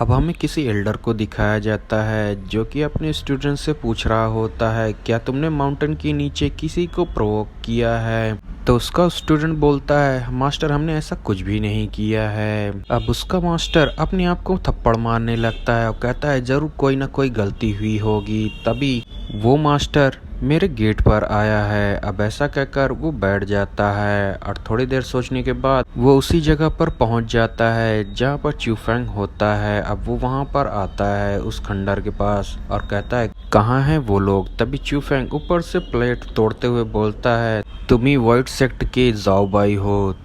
अब हमें किसी एल्डर को दिखाया जाता है जो कि अपने स्टूडेंट से पूछ रहा होता है, क्या तुमने माउंटेन के नीचे किसी को प्रोवोक किया है। तो उसका स्टूडेंट बोलता है, मास्टर हमने ऐसा कुछ भी नहीं किया है। अब उसका मास्टर अपने आप को थप्पड़ मारने लगता है और कहता है जरूर कोई ना कोई गलती हुई होगी, तभी वो मास्टर मेरे गेट पर आया है। अब ऐसा कहकर वो बैठ जाता है और थोड़ी देर सोचने के बाद वो उसी जगह पर पहुंच जाता है जहां पर च्यूफेंग होता है। अब वो वहां पर आता है उस खंडर के पास और कहता है कहाँ हैं वो लोग। तभी च्यूफेंग ऊपर से प्लेट तोड़ते हुए बोलता है, तुम ही व्हाइट सेक्ट के जाओ बाई हो।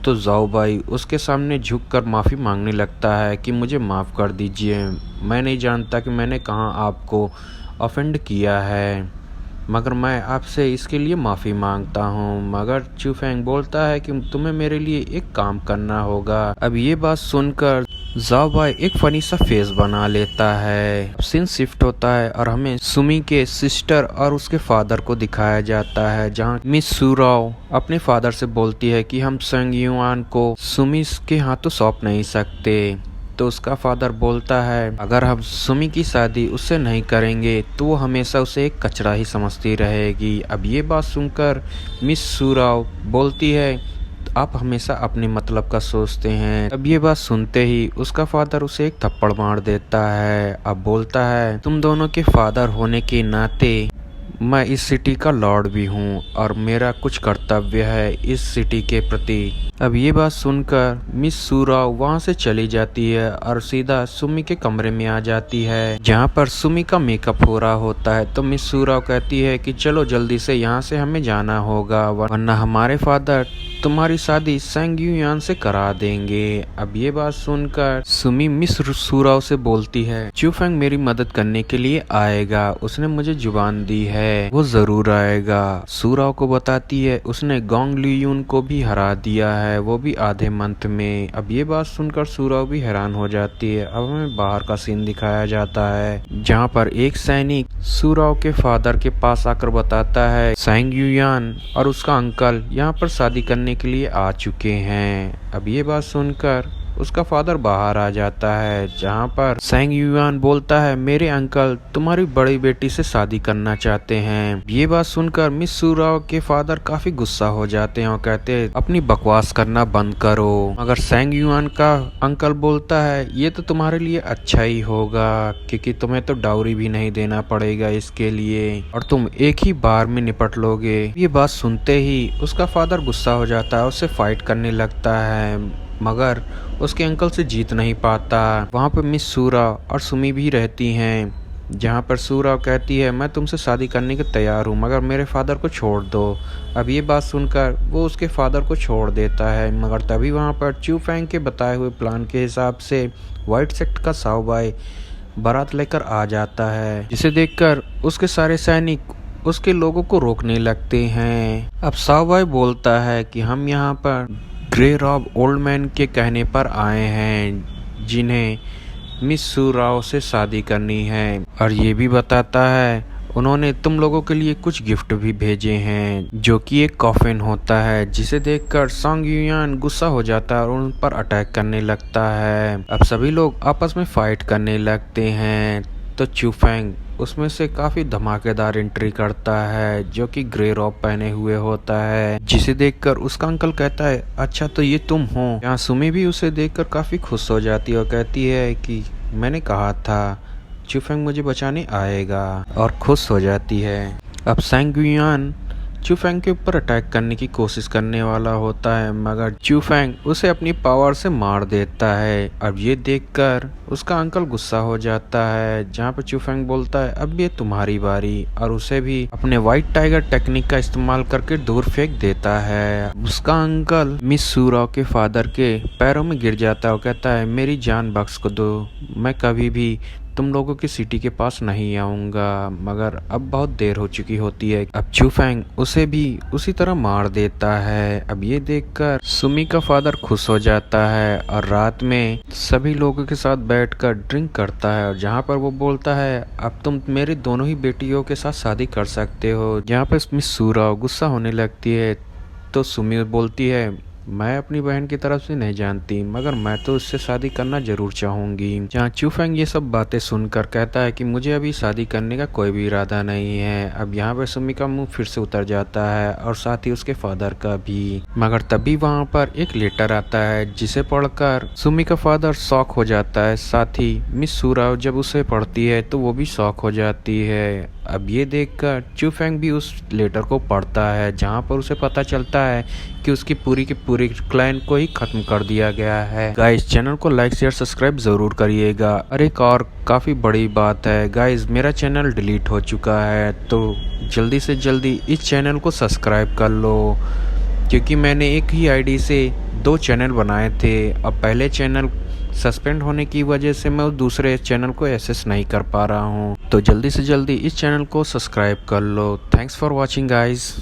तो जाओ भाई उसके सामने झुककर माफ़ी मांगने लगता है कि मुझे माफ़ कर दीजिए, मैं नहीं जानता कि मैंने कहाँ आपको ऑफेंड किया है, मगर मैं आपसे इसके लिए माफ़ी मांगता हूँ। मगर चूफेंग बोलता है कि तुम्हें मेरे लिए एक काम करना होगा। अब ये बात सुनकर जाओ भाई एक फनी सा फेस बना लेता है। सीन शिफ्ट होता है और हमें सुमी के सिस्टर और उसके फादर को दिखाया जाता है, जहाँ मिस सुराओ अपने फादर से बोलती है कि हम संग युआन को सुमी के हाथों सौंप नहीं सकते। तो उसका फादर बोलता है अगर हम सुमी की शादी उससे नहीं करेंगे तो वो हमेशा उसे एक कचरा ही समझती रहेगी। अब ये बात सुनकर मिस सुराव बोलती है आप हमेशा अपने मतलब का सोचते हैं। अब ये बात सुनते ही उसका फादर उसे एक थप्पड़ मार देता है। अब बोलता है तुम दोनों के फादर होने के नाते मैं इस सिटी का लॉर्ड भी हूँ और मेरा कुछ कर्तव्य है इस सिटी के प्रति। अब ये बात सुनकर मिस सुराव वहाँ से चली जाती है और सीधा सुमी के कमरे में आ जाती है जहाँ पर सुमी का मेकअप हो रहा होता है। तो मिस सुराव कहती है कि चलो जल्दी से यहाँ से हमें जाना होगा वरना हमारे फादर तुम्हारी शादी सेंग युआन से करा देंगे। अब ये बात सुनकर सुमी मिस सुराव से बोलती है च्यूफेंग मेरी मदद करने के लिए आएगा, उसने मुझे जुबान दी है वो जरूर आएगा। सुराव को बताती है उसने गोंग लियून को भी हरा दिया है, वो भी आधे मंथ में। अब ये बात सुनकर सुराव भी हैरान हो जाती है। अब हमें बाहर का सीन दिखाया जाता है जहाँ पर एक सैनिक सुराव के फादर के पास आकर बताता है सेंग युआन और उसका अंकल यहाँ पर शादी करने के लिए आ चुके हैं। अब ये बात सुनकर उसका फादर बाहर आ जाता है जहाँ पर सेंग युआन बोलता है मेरे अंकल तुम्हारी बड़ी बेटी से शादी करना चाहते हैं। ये बात सुनकर मिस सुराव के फादर काफी गुस्सा हो जाते हैं और कहते हैं अपनी बकवास करना बंद करो। मगर सेंग युआन का अंकल बोलता है ये तो तुम्हारे लिए अच्छा ही होगा क्योंकि तुम्हें तो डाउरी भी नहीं देना पड़ेगा इसके लिए और तुम एक ही बार में निपट लोगे। ये बात सुनते ही उसका फादर गुस्सा हो जाता है, उससे फाइट करने लगता है मगर उसके अंकल से जीत नहीं पाता। वहाँ पर मिस सुरा और सुमी भी रहती हैं जहाँ पर सुरा कहती है मैं तुमसे शादी करने के तैयार हूँ मगर मेरे फादर को छोड़ दो। अब ये बात सुनकर वो उसके फादर को छोड़ देता है मगर तभी वहाँ पर च्यूफेंग के बताए हुए प्लान के हिसाब से व्हाइट सेक्ट का साओबाई बारात लेकर आ जाता है, जिसे देखकर उसके सारे सैनिक उसके लोगों को रोकने लगते हैं। अब साओबाई बोलता है कि हम यहाँ पर ग्रे रॉब ओल्ड मैन के कहने पर आए हैं जिन्हें मिस सुराव से शादी करनी है और ये भी बताता है उन्होंने तुम लोगों के लिए कुछ गिफ्ट भी भेजे हैं जो कि एक कॉफिन होता है, जिसे देखकर सेंग युआन गुस्सा हो जाता है और उन पर अटैक करने लगता है। अब सभी लोग आपस में फाइट करने लगते हैं तो च्यूफेंग उसमें से काफी धमाकेदार एंट्री करता है जो कि ग्रे रॉब पहने हुए होता है, जिसे देखकर उसका अंकल कहता है अच्छा तो ये तुम हो। यहाँ सुमी भी उसे देखकर काफी खुश हो जाती है और कहती है कि मैंने कहा था च्यूफेंग मुझे बचाने आएगा और खुश हो जाती है। अब सेंग युआन च्यूफेंग के ऊपर अटैक करने की कोशिश करने वाला होता है मगर च्यूफेंग उसे अपनी पावर से मार देता है। अब ये देखकर उसका अंकल गुस्सा हो जाता है जहाँ पर च्यूफेंग बोलता है अब ये तुम्हारी बारी और उसे भी अपने व्हाइट टाइगर टेक्निक का इस्तेमाल करके दूर फेंक देता है। उसका अंकल मिस सुराव के फादर के पैरों में गिर जाता है और कहता है मेरी जान बख्श को दो, मैं कभी भी तुम लोगों की सिटी के पास नहीं आऊंगा। मगर अब बहुत देर हो चुकी होती है। अब च्यूफेंग उसे भी उसी तरह मार देता है। अब ये देखकर सुमी का फादर खुश हो जाता है और रात में सभी लोगों के साथ बैठकर ड्रिंक करता है और जहाँ पर वो बोलता है अब तुम मेरी दोनों ही बेटियों के साथ शादी कर सकते हो। जहाँ पर मिस सुराव गुस्सा होने लगती है तो सुमी बोलती है मैं अपनी बहन की तरफ से नहीं जानती, मगर मैं तो उससे शादी करना जरूर चाहूंगी। जहाँ चूफेंग ये सब बातें सुनकर कहता है कि मुझे अभी शादी करने का कोई भी इरादा नहीं है। अब यहाँ पे सुमी का मुंह फिर से उतर जाता है और साथ ही उसके फादर का भी। मगर तभी वहाँ पर एक लेटर आता है जिसे पढ़कर सुमी का फादर शॉक हो जाता है। साथ ही मिस सूरा जब उसे पढ़ती है तो वो भी शॉक हो जाती है। अब ये देखकर चूफेंग भी उस लेटर को पढ़ता है जहाँ पर उसे पता चलता है कि उसकी पूरी की पूरी क्लैन को ही खत्म कर दिया गया है। गाइस चैनल को लाइक शेयर सब्सक्राइब जरूर करिएगा। और एक और काफ़ी बड़ी बात है गाइस, मेरा चैनल डिलीट हो चुका है, तो जल्दी से जल्दी इस चैनल को सब्सक्राइब कर लो, क्योंकि मैंने एक ही आईडी से 2 चैनल बनाए थे। अब पहले चैनल सस्पेंड होने की वजह से मैं उस दूसरे चैनल को एक्सेस नहीं कर पा रहा हूँ, तो जल्दी से जल्दी इस चैनल को सब्सक्राइब कर लो। Thanks for watching guys.